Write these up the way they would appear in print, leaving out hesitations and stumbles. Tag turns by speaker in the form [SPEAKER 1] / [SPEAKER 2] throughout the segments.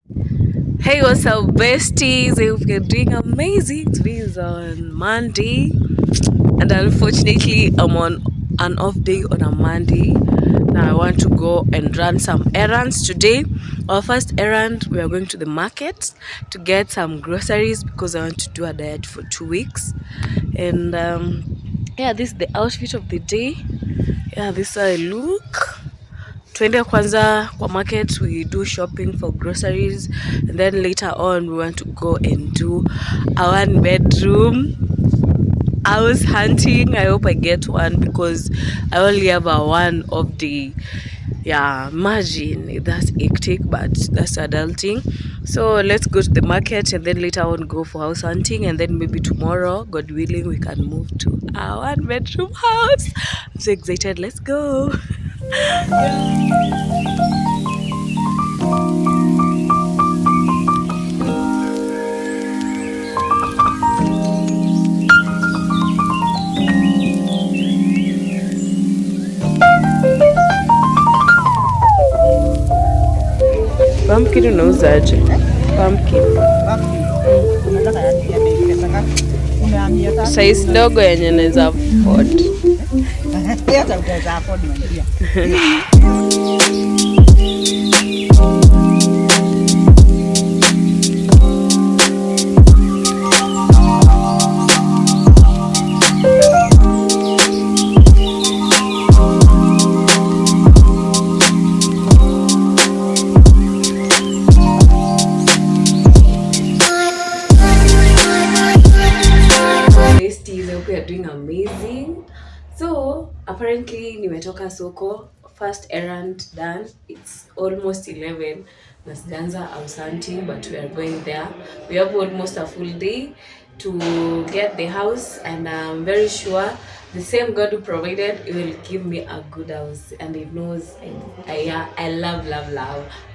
[SPEAKER 1] Hey, what's up, besties? I hope you're doing amazing. Today is on Monday, and unfortunately, I'm on an off day on a Monday. Now, I want to go and run some errands today. Our first errand, we are going to the market to get some groceries because I want to do a diet for 2 weeks. And yeah, this is the outfit of the day. Yeah, this is how I look. Twende kwanza kwa market, we do shopping for groceries, and then later on we want to go and do a 1 bedroom house hunting. I hope I get one because I only have a one of the, yeah, imagine that's hectic, but that's adulting. So let's go to the market and then later on go for house hunting, and then maybe tomorrow, God willing, we can move to our 1 bedroom house. I'm so excited. Let's go. Pumpkin unauzaje? Pumpkin. Size ndogo yenye naweza afford. Hata utaweza afford mwenyewe. Doing amazing. So apparently nimetoka soko, first errand done. It's almost 11 na sijaanza house hunting, but we are going there. We have almost a full day to get the house, and I'm very sure the same God who provided will give me a good house, and He knows I love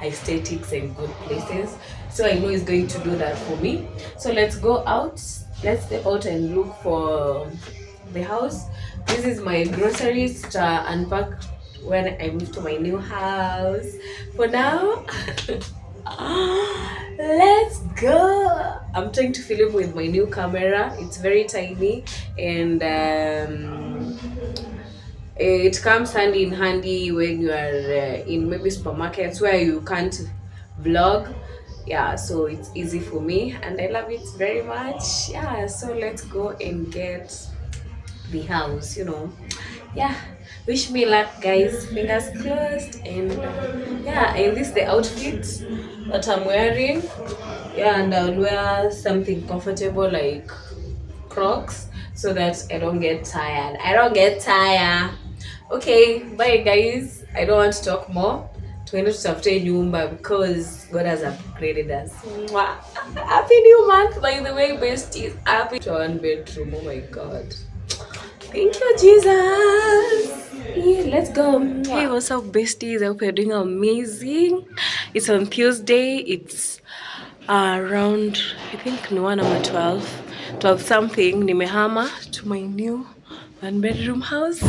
[SPEAKER 1] aesthetics and good places, so I know He's going to do that for me. So let's go out. Let's step out and look for the house. This is my groceries to unpack when I move to my new house. For now, let's go. I'm trying to film with my new camera. It's very tiny, and it comes handy in handy when you are in maybe supermarkets where you can't vlog. Yeah, so it's easy for me and I love it very much. Yeah, so let's go and get the house, Yeah, wish me luck, guys. Fingers crossed. And yeah, and this is the outfit that I'm wearing. Yeah, and I'll wear something comfortable like Crocs so that I don't get tired. Okay, bye guys. I don't want to talk more. Tuende tutafute nyumba because God has upgraded us. Mwah. Happy new month, by the way, besties. Happy to 1 bedroom. Oh my God. Thank you, Jesus. Yeah, let's go. Hey, what's up, besties? I hope you're doing amazing. It's on Tuesday. It's around, I think, ni 1 or 12 something. Nimehama to my new 1 bedroom house.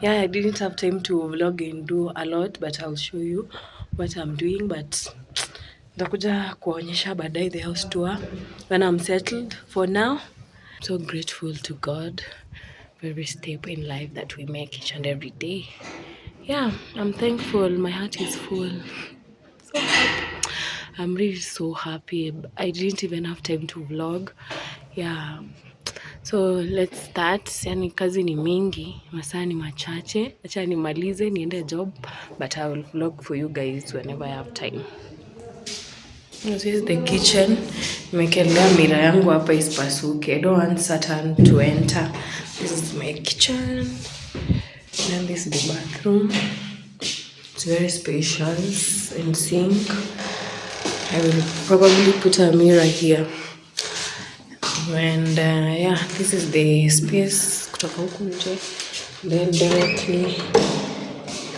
[SPEAKER 1] Yeah, I didn't have time to vlog and do a lot, but I'll show you what I'm doing. But nitakuja kuonyesha baadaye the house tour when I'm settled. For now, I'm so grateful to God for every step in life that we make each and every day. Yeah, I'm thankful. My heart is full. So happy. I'm really so happy. I didn't even have time to vlog. Yeah. So let's start. Yani kazi ni mingi, masaa ni machache. Acha nimalize niende job, but I will vlog for you guys whenever I have time. This is the kitchen. Nimekelea mira yangu hapa isipasuke. I don't want Satan to enter. This is my kitchen. And this is the bathroom. It's very spacious and sink. I will probably put a mirror here. And yeah, this is the space kutoka huku nje. Then directly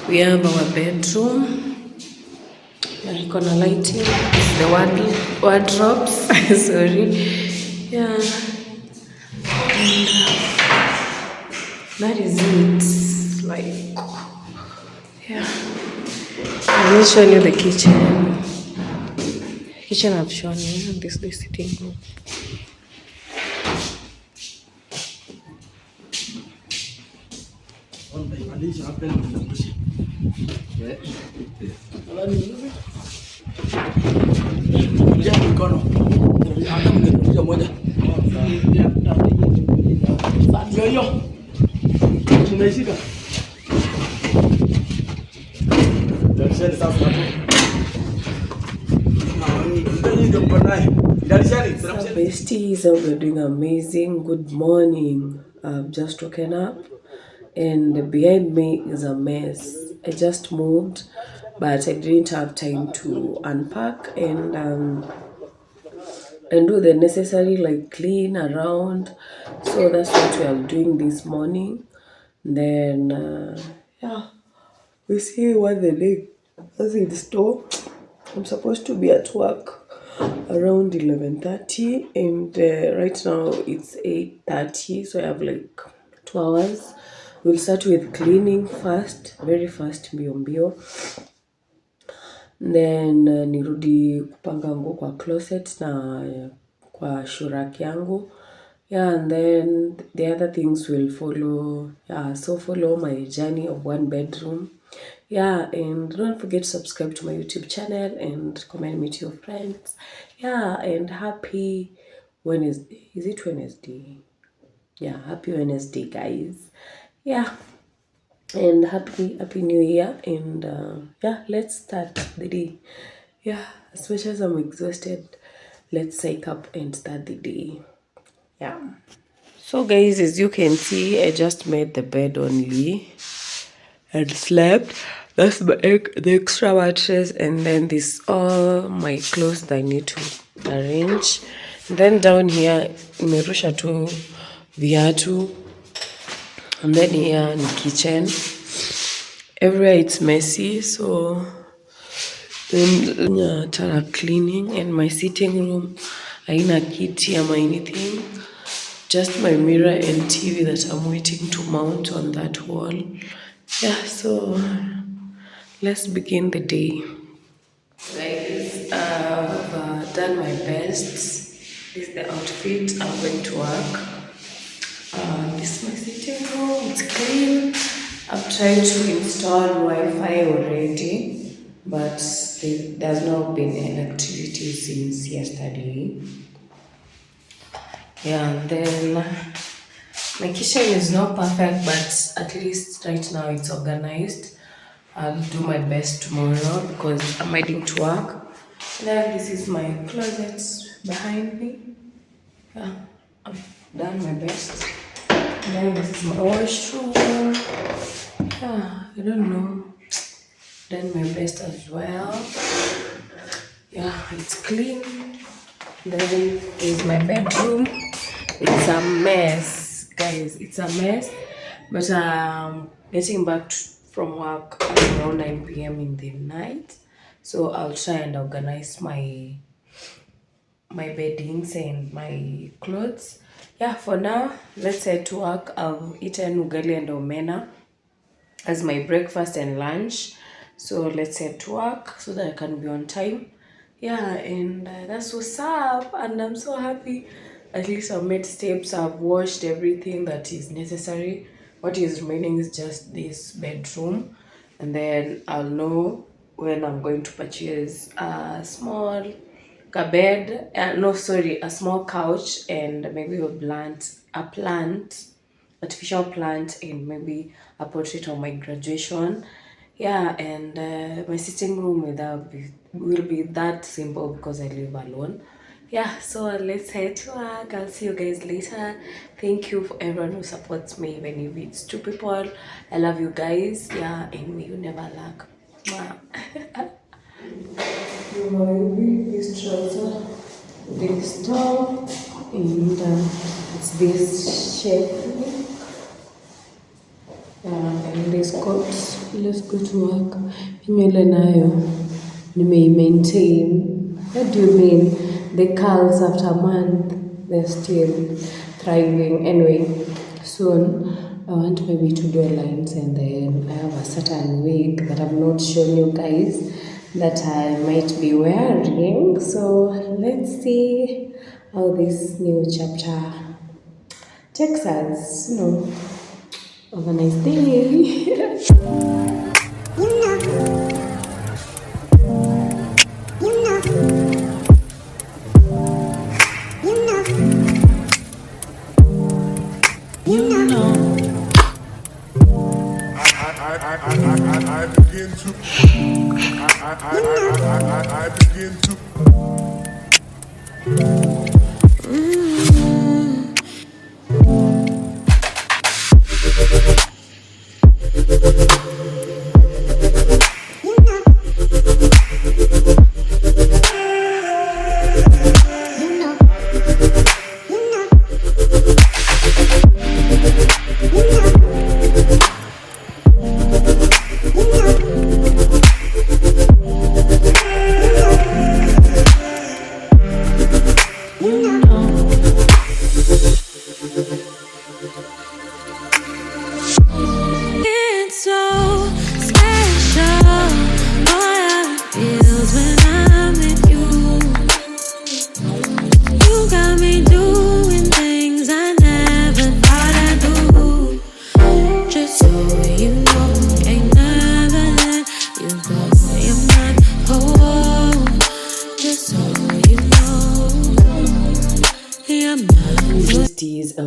[SPEAKER 1] we have our bedroom. Iko na lighting. The wardrobes. Sorry. Yeah. And that is it. Like, yeah. I will show you the kitchen. Kitchen I've shown you. This is the sitting room. Besties, we're doing amazing. Good morning. I've just woken up and behind me is a mess. I just moved, but I didn't have time to unpack and do the necessary like clean around. So that's what we are doing this morning. Then yeah, we see what the day is in store. I'm supposed to be at work around 11:30 and right now it's 8:30, so I have like 2 hours. We'll start with cleaning first, very fast, mbio. Then nirudi kupanga nguo kwa closet na kwa shurak yangu. Yeah, and then the other things will follow. Yeah, so follow my journey of one bedroom. Yeah, and don't forget to subscribe to my YouTube channel and comment me to your friends. Yeah, and happy Wednesday. Is it Wednesday? Yeah, happy Wednesday, guys. Yeah, and happy New Year. And yeah, let's start the day. Yeah, as much as I'm exhausted, let's wake up and start the day. Yeah. So guys, as you can see, I just made the bed only and slept. That's the extra mattress, and then this all my clothes that I need to arrange. And then down here, nimerusha tu viatu, and then here in the kitchen. Everywhere it's messy, so then tara cleaning, and my sitting room, haina kiti ama anything. Just my mirror and TV that I'm waiting to mount on that wall. Yeah, so let's begin the day. Guys, I've done my best. This is the outfit I'm going to work. This is my sitting room. It's clean. I've tried to install Wi-Fi already, but there's not been electricity since yesterday. Yeah, and then my kitchen is not perfect, but at least right now it's organized. I'll do my best tomorrow because I'm heading to work. Then this is my closet behind me. Yeah, I've done my best. Then this is my washroom. Yeah, I don't know. Done my best as well. Yeah, it's clean. Then is my bedroom. It's a mess, guys. It's a mess. But getting back from work around 9 p.m. in the night. So I'll try and organize my beddings and my clothes. Yeah, for now, let's head to work. I've eaten ugali and omena as my breakfast and lunch. So let's head to work so that I can be on time. Yeah, and that's what's up. And I'm so happy. At least I've made steps. I've washed everything that is necessary. What is remaining is just this bedroom. And then I'll know when I'm going to purchase a small bed. A small couch and maybe artificial plant, and maybe a portrait of my graduation. Yeah, and my sitting room will be that simple because I live alone. Yeah, so let's head to work. I'll see you guys later. Thank you for everyone who supports me, even if it's 2 people. I love you guys. Yeah, and may you never lack. Mwah. This trouser, this top, and it's this shape. And this coat. Let's go to work. Nywele nayo maintain. What do you mean? The curls after a month, they're still thriving. Anyway, soon I want maybe to do a lines, and then I have a certain wig that I've not shown you guys. that I might be wearing. So let's see how this new chapter takes us. Have a nice day. I begin to I begin to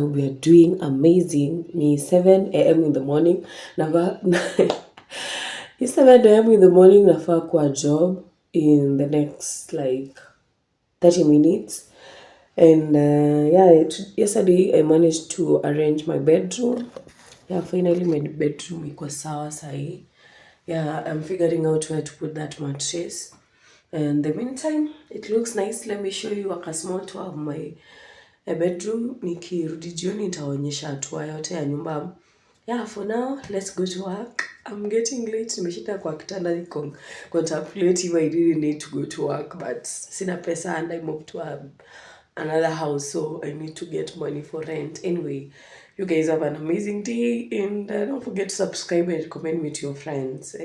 [SPEAKER 1] we are doing amazing. Ni 7 a.m. in the morning. It's 7 a.m. in the morning. Nafaa kwa job in the next 30 minutes. And yesterday I managed to arrange my bedroom. Finally my bedroom iko sawa sahi. I'm figuring out where to put that mattress. And in the meantime, it looks nice. Let me show you a small tour of my bedroom. Nikirudi jioni nitaonyesha tour yote ya nyumba. For now, let's go to work. I'm getting late. Nimeshika kwa kitanda niko contemplate if I really need to go to work, but sina pesa and I moved to another house, so I need to get money for rent. Anyway, you guys have an amazing day, and don't forget to subscribe and recommend me to your friends.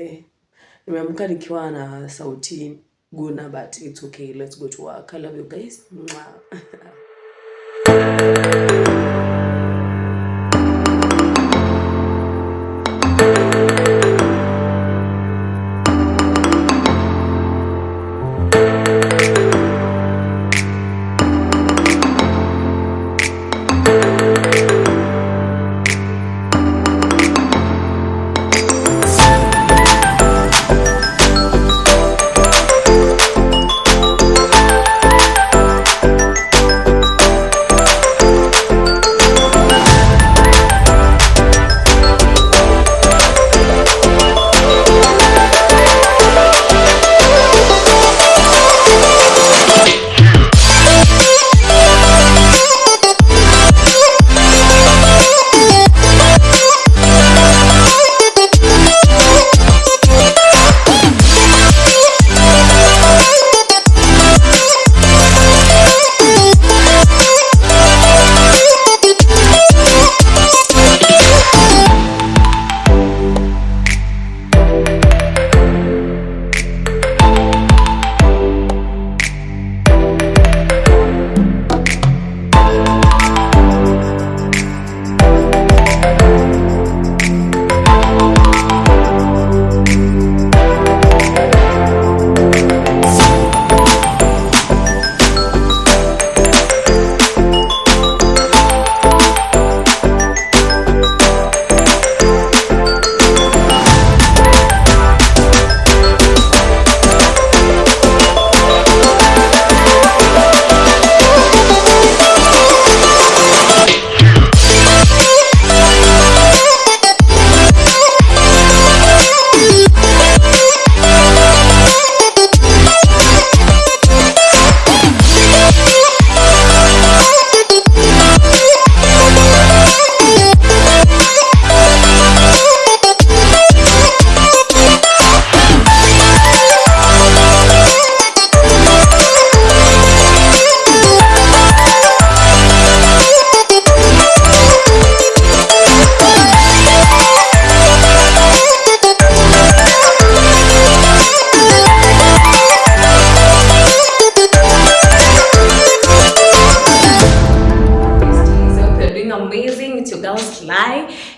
[SPEAKER 1] Nimeamka nikiwa na sauti guna, but it's okay. Let's go to work. I love you guys.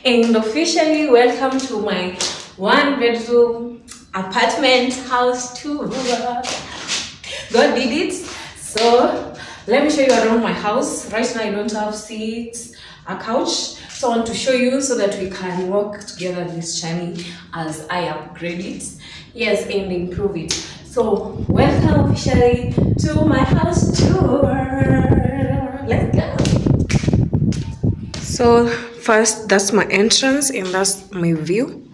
[SPEAKER 1] And officially welcome to my 1 bedroom apartment house tour. God did it. So let me show you around my house. Right now I don't have seats, a couch. So I want to show you so that we can walk together this journey as I upgrade it. Yes, and improve it. So welcome officially to my house tour. Let's go. So first, that's my entrance and that's my view.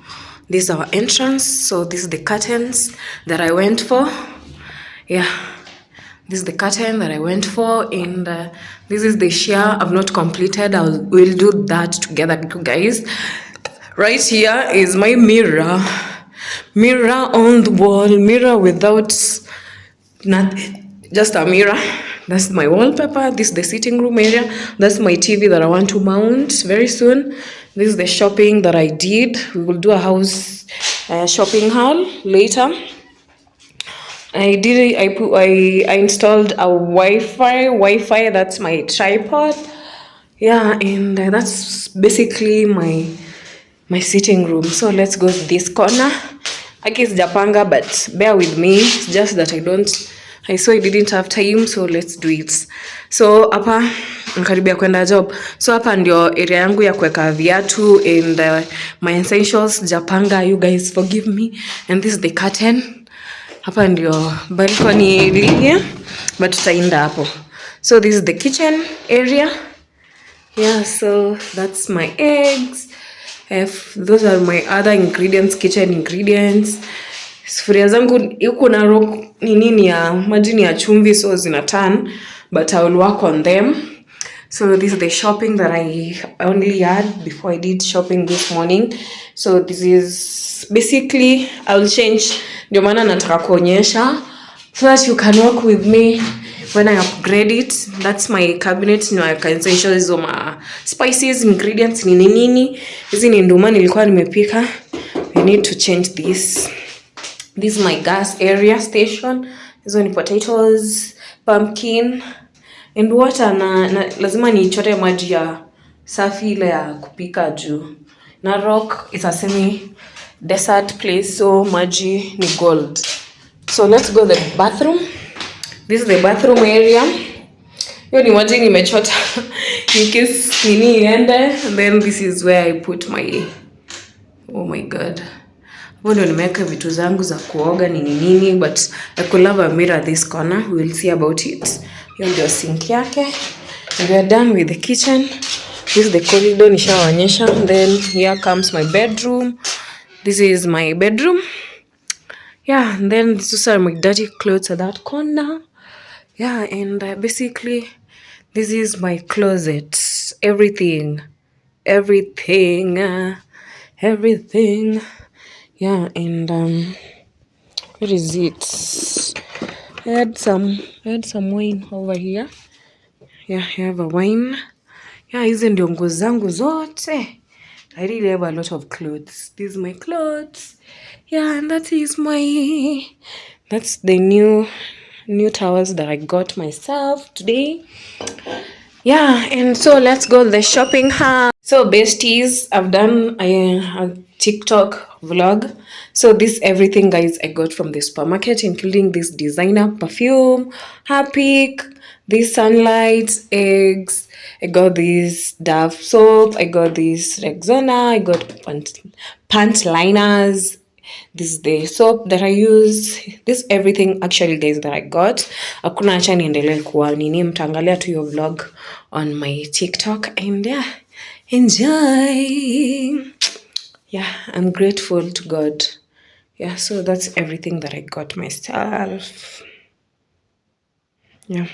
[SPEAKER 1] This is our entrance. So this is the curtains that I went for. Yeah, this is the curtain that I went for, and this is the share I've not completed. We'll do that together, guys. Right here is my mirror. Mirror on the wall, mirror without nothing, just a mirror. That's my wallpaper. This is the sitting room area. That's my TV that I want to mount very soon. This is the shopping that I did. We will do a house shopping haul later. I installed a Wi-Fi. That's my tripod. Yeah, and that's basically my sitting room. So let's go to this corner. I guess Japanga, but bear with me. It's just that I saw I didn't have time, so let's do it. So hapa nakaribia kwenda job. So hapa ndio area yangu ya kuweka viatu and my essentials. Japanga, you guys forgive me. And this is the curtain. Hapa ndio balcony area, but tutaenda hapo. So this is the kitchen area. Yeah, so that's my eggs. Those are my other ingredients, kitchen ingredients. Sufuria zangu yuko na rock nini ya maji ya chumvi, so zinatan, but I will work on them. So this is the shopping that I only had before I did shopping this morning. So this is basically, I will change, ndio maana nataka kuonyesha so that you can work with me when I upgrade it. That's my cabinet. I can say show hizo ma spices, ingredients nini nini. Hizi ni nduma nilikuwa nimepika. I need to change this. This is my gas area station. Hizo ni potatoes, pumpkin and water na lazima nichote maji ya safi ile ya kupika juu. Narok is a semi desert place, so maji ni gold. So let's go to the bathroom. This is the bathroom area. Hiyo ni maji nimechota in case nini iende. And then this is where I put my, oh my god, hapo ndio nimeweka vitu zangu za kuoga nini, but I could have a mirror this corner. We will see about it. Hiyo ndio sink yake. And we are done with the kitchen. This is the corridor nishawaonyesha. Then here comes my bedroom. This is my bedroom. Yeah, and then these are my dirty clothes at that corner. Yeah, and basically this is my closet. Everything. Yeah, and where is it? I had some wine over here. Yeah, I have a wine. Yeah, hizi ndio nguo zangu zote. I really have a lot of clothes. These are my clothes. Yeah, and that's the new towels that I got myself today. Yeah, and so let's go to the shopping hall. So besties, I've done a TikTok vlog. So this everything, guys, I got from the supermarket, including this designer perfume, Harpic, this sunlight, eggs. I got this Dove soap. I got this Rexona. I got pant liners. This is the soap that I use. This everything actually, guys, that I got. Hakuna acha niendelee kuwa nini, mtaangalia tu your vlog on my TikTok, and yeah, enjoy. Yeah, I'm grateful to God. Yeah, so that's everything that I got myself. Yeah.